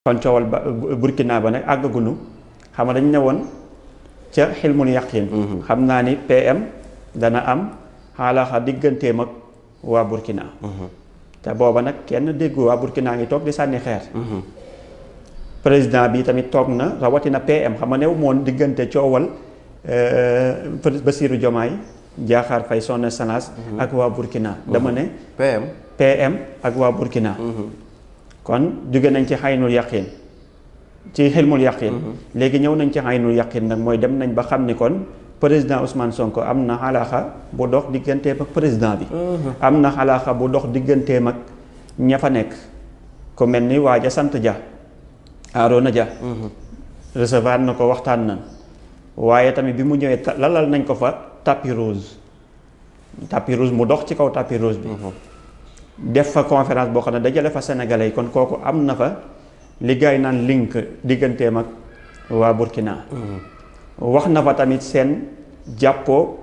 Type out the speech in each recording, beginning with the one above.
kon coowal Burkina ba nag àggagunu xam nga dañ ne woon ca xilmul yaqin xam naa ni PM dana am xaalaxa digganteem ak waa Burkina te booba nag kenn déggu waa Burkina ngi toog di sànni xeer président bi tamit toog na rawatina PM xam nga new moon diggante coowal Bassirou Diomaye Diakhar Faye son excellence ak waa Burkina dama ne PM ak waa Burkina kon jóge nañ ci xaynul yaqin ci xilmul yaqin léegi ñëw nañ ci xaynul yaqin nag mooy dem nañ ba xam ni kon président Ousmane Sonko am na xalaaxa bu dox digganteem ak président bi am na xalaaxa bu dox digganteem ak ña fa nekk ku mel ni waaja sant Dia Arona Dia recevoir na ko waxtaan na waaye tamit bi mu ñëwee lalal nañ ko fa tapis rouge mu dox ci kaw tapis rouge bi def fa conférence boo xam ne dajale fa sénégalais yi kon kooku am na fa li gaay naan link digganteem ak waa Burkina wax na fa tamit seen jàppoo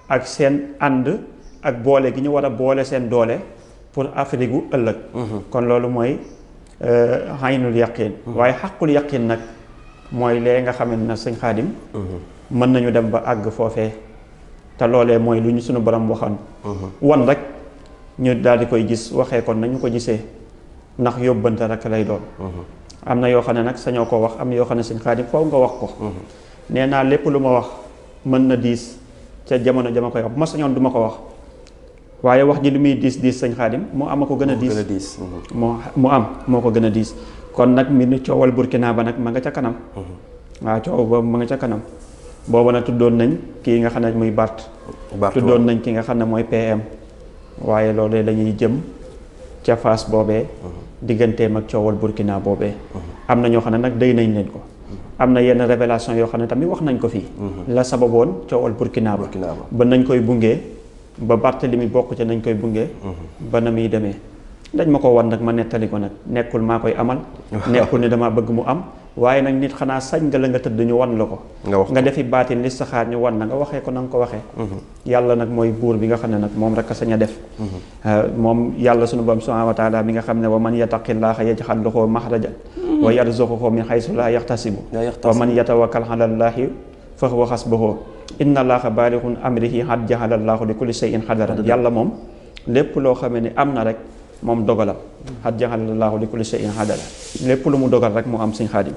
ak seen ànd ak boole gi ñu war a boole seen doole pour Afrique gu ëllëg kon loolu mooy xaynul yaqin waaye xaqul yaqin nag mooy lee nga xamante na sëñ Xaadim mën nañu dem ba àgg foofee te loolee mooy lu ñu suñu borom waxoon wan rek ñu daal di koy gis waxee kon nañu ko gisee ndax yóbbante rek lay doon am na yoo xam ne nag sañoo ko wax am na yoo xam ne sëñ Xaadim foofu nga wax ko nee naa lépp lu ma wax mën na diis ca jamono jama koy wax bu ma sañoon du ma ko wax waaye wax ji li muy diis sëñ Xaadim mu am a ko gën a diis moo ko gën a diis kon nag mbir ni coowal Burkina ba nag ma nga ca kanam waaw coow ba ma nga ca kanam booba nag tuddoon nañ kii nga xam ne muy Bart tuddoon nañ ki nga xam ne mooy PM waaye loolu lañuy jëm ca phase boobee digganteem ak coowal Burkina boobee am na ñoo xam ne nag day nañ leen ko am na yenn révélation yoo xam ne tamit wax nañ ko fii la sababoon coowal Burkina ba nañ koy bungee ba Barthélemy bokk ca nañ koy bungee ba na muy demee dañ ma ko wan nag ma nettali ko nag nekkul maa koy amal nekkul ne dama bëgg mu am waaye nag nit xanaa sañ nga la nga tëdd ñu wan la ko nga defi baatin li saxaar ñu wan na nga waxee ko na nga ko waxee yàlla nag mooy buur bi nga xam ne nag moom rek a sañ a def moom yàlla sunu borom subhanahu wa taala bi nga xam ne wa man yattaqillaaha yaj'al lahu maxrajan wa yarzuqhu min haysu laa yaxtasibu wa man yatawakkal ala llaahi fa huwa hasbuhu inna allaaha baalighun amrihi qad ja'ala llaahu li kulli shay'in qadaran yàlla moom lépp loo xamee ne am na rek moom dogalam qad ja'ala llaahu li kulli shay'in qadaran lépp lu mu dogal rek mu am Sëñ Xaadim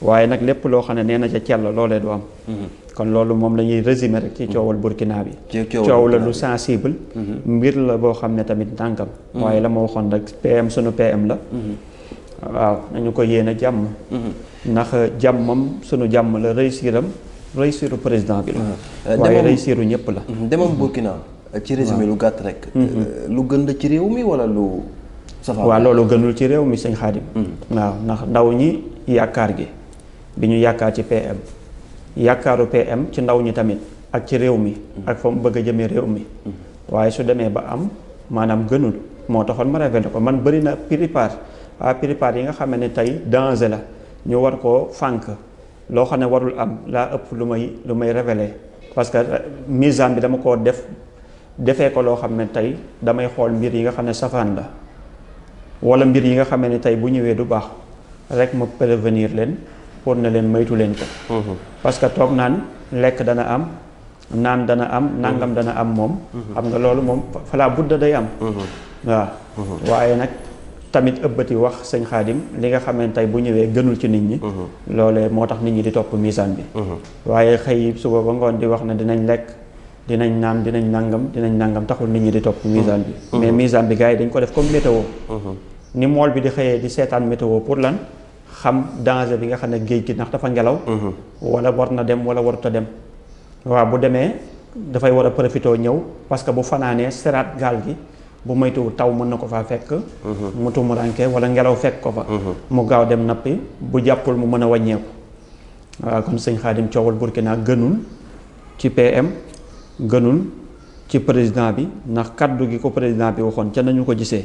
waaye nag lépp loo xam ne nee na ca cell loolee du am kon loolu moom la ñuy résumer rek ci coowal Burkina bi coow la lu sensible mbir la boo xam ne tamit ndànkam waaye la ma waxoon rek PM sunu PM la waaw nañu ko yéene jàmm ndax jàmmam sunu jàmm la réussiru président bi la waaye réussiru ñëpp la demam Burkina ci résumé lu gàtt rek lu gën la ci réew mi wala lu safaan waaw loolu gënul ci réew mi Sëñ Xaadim waaw ndax ndaw ñi yaakaar gi bi ñu yaakaar ci PM yaakaaru PM ci ndaw ñi tamit ak ci réew mi ak fa mu bëgg a jëmee réew mi waaye su demee ba am maanaam gënul moo taxoon ma révélé ko man bëri na prépare yi nga xam ne tey danger la ñu war koo fànk loo xam ne warul am laa ëpp lu may révélé parce que misaan bi dama koo defee ko loo xam ne tey damay xool mbir yi nga xam ne safaan la wala mbir yi nga xam ne tey bu ñëwee du baax rek ma prévenir leen pour ne leen maytu leen ko parce que toog naan lekk dana am naan dana am nangam dana am moom xam nga loolu moom falaa budda day am waaw waaye nag tamit ëbbati wax Sëñ Xaadim li nga xam ne tey bu ñëwee gënul ci nit ñi loolee moo tax nit ñi di topp misaan bi waaye xëy suba ba ngoon di wax ne dinañ lekk dinañ naan dinañ nangam taxul nit ñi di topp misaan bi mais misaan bi gars yi dañ ko def comme météo ni mool bi di xëyee di seetaan météo pour lan xam danger bi nga xam ne géej gi ndax dafa ngelaw wala war na dem wala warut a dem waaw bu demee dafay war a profité ñëw parce que bu fanaanee seraat gaal gi bu moytuwul taw mën na ko faa fekk mu tumuranke wala ngelaw fekk ko fa mu gaaw dem nappi bu jàppul mu mën a wàññeeku waaw kon Sëñ Xaadim coowal Burkina gënul ci PM gënul ci président bi ndax kaddu gi ko président bi waxoon ca nañu ko gisee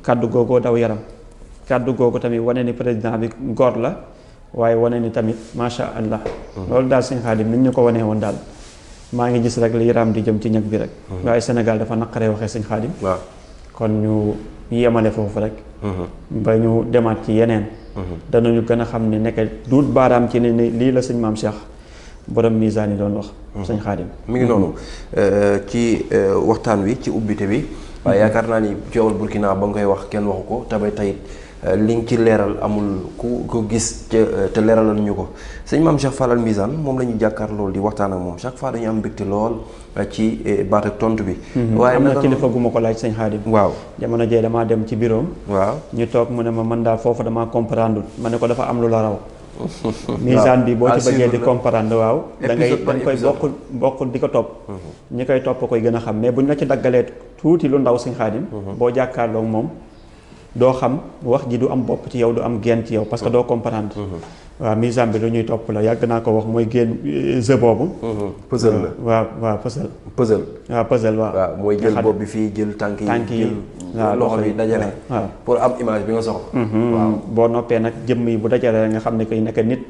kaddu googoo daw yaram kaddu googu tamit wane ni président bi góor la waaye wane ni tamit macha allah loolu daal Sëñ Xaadim nit ñu ko wanee woon daal maa ngi gis rek li yaram di jëm ci ñag bi rek waaye Sénégal dafa naqaree waxee Sëñ Xaadim kon ñu yemale foofu rek ba ñu demaat ci yeneen danañu gën a xam ne nekk duut baaraam ci ne lii la sëñ maam Cheikh borom misaan yi doon wax. sëñ Xaadim mi ngi noonu ci waxtaan wi ci ubbite bi. waaye yaakaar naa ni coowal Burkina ba nga koy wax kenn waxu ko tabay tayit li nga ci leeral amul ku ko gis te leeralal ñu ko sëñ maam Cheikh Fall Al Mizane moom la ñu jàkkaar loolu di waxtaan ak moom chaque fois dañu am mbégte lool ci baat ak tontu bi. waaye am na kilifa gu ma ko laaj sëñ Xaadim. waaw jamono jee damaa dem ci bureau. waaw ñu toog mu ne ma man daal foofu damaa comprendre ma ne ko dafa am lu la raw. misaan bi boo ci bëggee di comprendre waaw. da nga koy bokk di ko topp. ñi koy topp koy gën a xam mais buñ la ci daggalee tuuti lu ndaw sëñ Xaadim. boo jàkkaarloog moom. doo xam wax ji du am bopp ci yow du am genn ci yow parce que doo comprendre. waaw misaan bi lu ñuy topp la yàgg naa ko wax mooy génn jeu boobu. puzzle la waaw puzzle. waaw puzzle waaw mooy jël bopp bi fii jël tànk yi waaw loxo yi dajale. waaw pour am image bi nga soxla. waaw boo noppee nag jëmm yi bu dajale nga xam ne koy nekk nit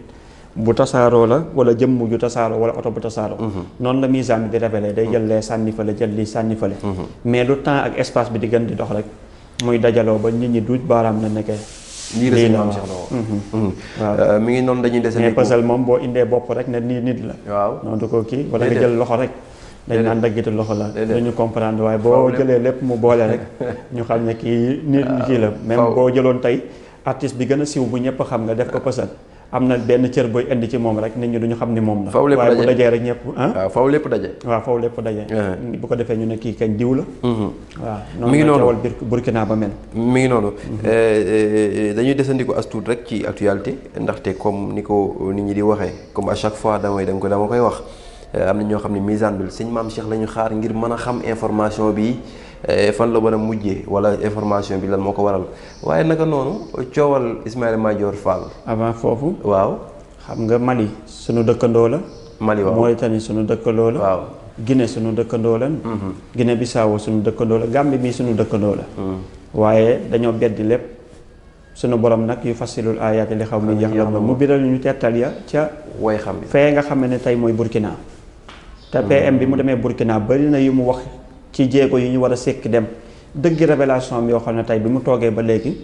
bu tasaaroo la wala jëmm ju tasaaroo wala oto bu tasaaroo. noonu la misaan bi di révélé day jël lee sànni fële jël lii sànni fële. mais lu temps ak espace bi di gën di dox rek. muy dajaloo ba nit ñi duut baaraam la nekkee. lii la waaw mi ngi noonu dañuy dese. mais puzzle moom boo indee bopp rek ne nii nit la. waaw noonu du ko kii wala nga jël loxo rek. dañ naan daggitu loxo la. duñu comprendre waaye boo jëlee lépp mu boole rek. ñu xam ne kii nit kii la. même boo jëloon tey artiste bi gën a siiw bu ñëpp xam nga def ko puzzle. am na benn cër booy indi ci moom rek nit ñi duñu xam ni moom la. waaye bu dajee rek ñëpp waaw faw lépp daje. waaw faw lépp daje. bu ko defee ñu ne kii kañ diw la. waaw mi ngi noonu noonu Burkina ba mel. mi ngi noonu dañuy desandiku as tuut rek ci actualité ndaxte comme ni ko nit ñi di waxee comme à chaque fois dama koy wax am na ñoo xam ne misaan bi sëñ maam Cheikh la ñu xaar ngir mën a xam information bi fan la war a mujjee wala information bi lan moo ko waral waaye naka noonu coowal Ismaïla Madior Fall. avant foofu. waaw xam nga Mali sunu dëkkandoo la. Mali waaw Mauritanie sunu dëkkandoo la. waaw Guinée sunu dëkkandoo la. Guinée Bissau sunu dëkkandoo la Gambie bii sunu dëkkandoo la. waaye dañoo beddi lépp sunu borom nag yu fasilul ayaati li xaw mi jax mu biral ñu tettal ya ca. way xam fee nga xam ne tey mooy Burkina. te PM bi mu demee Burkina bari na yu mu wax. ci jéego yi ñu war a sekki dem dëgg révélation bi yoo xam ne tey bi mu toogee ba léegi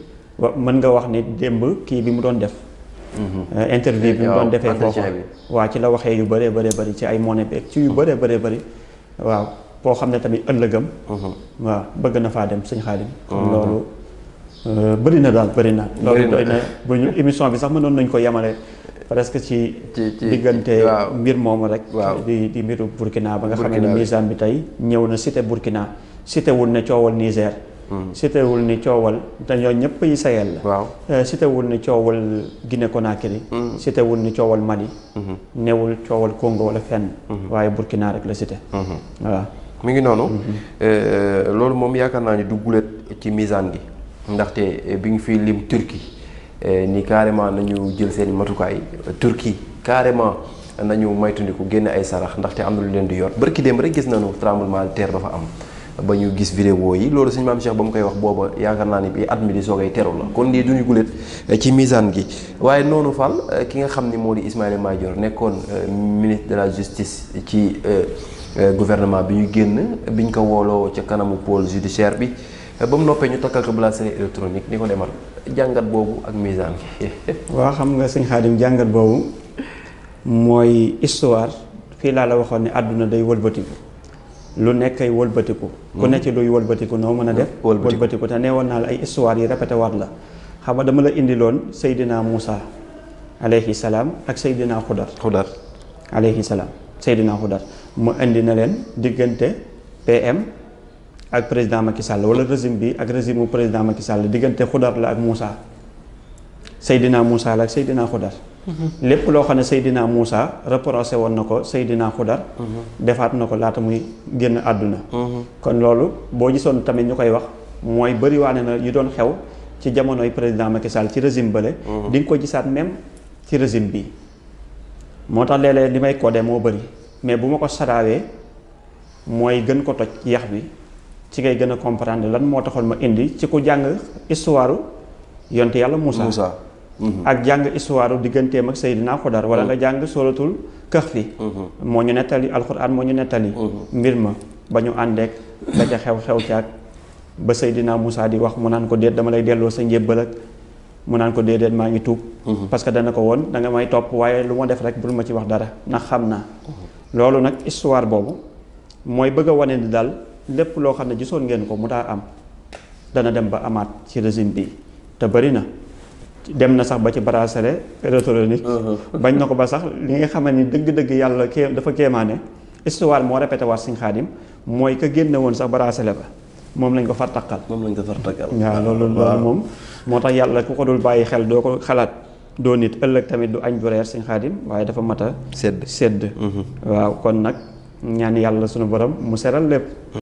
mën nga wax ni démb kii bi mu doon def interview bi mu doon defee foofu waaw ci la waxee yu bëree bëri ci ay monnaie beeg ci yu bëree bëri waaw boo xam ne tamit ëllëgam waaw bëgg na faa dem sëñ Xaadim kon loolu bëri na daal bëri na loolu doy na bu ñu émission bi sax mënoon nañ ko yemale presque ci diggante mbir moomu rek di mbiru Burkina ba nga xam ne misaan bi tey ñëw na cité Burkina cité wul ne coowal Niger cité wul ni coowal te ñooñu ñëpp yi Sahel la cité wul ni coowal Guinée Conakry cité wul ni coowal Mali newul coowal Congo wala fenn waaye Burkina rek la cité waaw mi ngi noonu loolu moom yaakaar naa ni du gulet ci misaan gi ndaxte bi ngi fii lim Turquie ni carrément nañu jël seen matukaay Turquie carrément nañu maytundiku génne ay sarax ndaxte am na lu leen di yor barki démb rek gis nañu tremblement de terre dafa am ba ñu gis vidéo yi loolu suñu maam Cheikh ba mu koy wax booba yaakaar naa ni bi at mi di soogay teru la kon lii duñu gulet ci misaan gi waaye noonu Fall ki nga xam ni moo di Ismaïla Madior nekkoon ministre de la justice ci gouvernement bi ñu génn biñ ko wooloo ca kanamu pôle judiciaire bi ba mu noppee ñu takkal ko bracelet électronique ni ko demal jàngat boobu ak misaan gi. waaw xam nga sëñ Xaadim jàngat boobu mooy histoire fii laa la waxoon ne àdduna day wëlbatiku lu nekk ay wëlbatiku. ku nekk ci luy wëlbatiku noo mën a def. wëlbatiku te nee woon naa la ay histoire yi répété waat la xam nga dama la indiloon Seydina Moussa alayhi salaam ak Seydina Xudar alayhi salaam Seydina Xudar mu indi na leen diggante PM. ak président Macky Sall wala régime bi ak régime mu président Macky Sall diggante Xudar la ak Moussa Seydina Moussa la ak Seydina Xudar lépp loo xam ne Seydina Moussa reproché woon na ko Seydina Xudar defaat na ko laata muy génn àdduna kon loolu boo gisoon tamit ñu koy wax mooy bëriwaane na yu doon xew ci jamonoy président Macky Sall ci régime bële di nga ko gisaat même ci régime bi moo tax léeg-léeg li may codé moo bëri mais bu ma ko saraawee mooy gën ko toj yax bi ci ngay gën a comprendre lan moo taxoon ma indi ci ku jàng histoire yonte yàlla Moussa ak jàng histoire digganteem ak Seydina Xudar wala nga jàng suratul Kahfi moo ñu nettali alxuraan moo ñu nettali mbir ma ba ñu àndeek la ca xew caag ba Seydina Moussa di wax mu naan ko déet dama lay delloo sa njébbal ak mu naan ko déedéet maa ngi tuub parce que dana ko woon da nga may topp waaye lu ma def rek bul ma ci wax dara ndax xam naa loolu nag histoire boobu mooy bëgg a wane ni daal lépp loo xam ne gisoon ngeen ko mu daa am dana dem ba amaat ci régime bi te bëri na dem na sax ba ci bracelet électronique bañ na ko ba sax li nga xam ne ni dëgg-dëgg yàlla dafa kéemaane histoire moo répété waat Sëñ Xaadim mooy ka génne woon sax bracelet ba moom lañ ko far takkal waaw loolu moom moo tax yàlla ku ko dul bàyyi xel doo ko xalaat doo nit ëllëg tamit du añ du reer Sëñ Xaadim waaye dafa mat a sedd waaw kon nag ñaan yàlla sunu borom mu seral lépp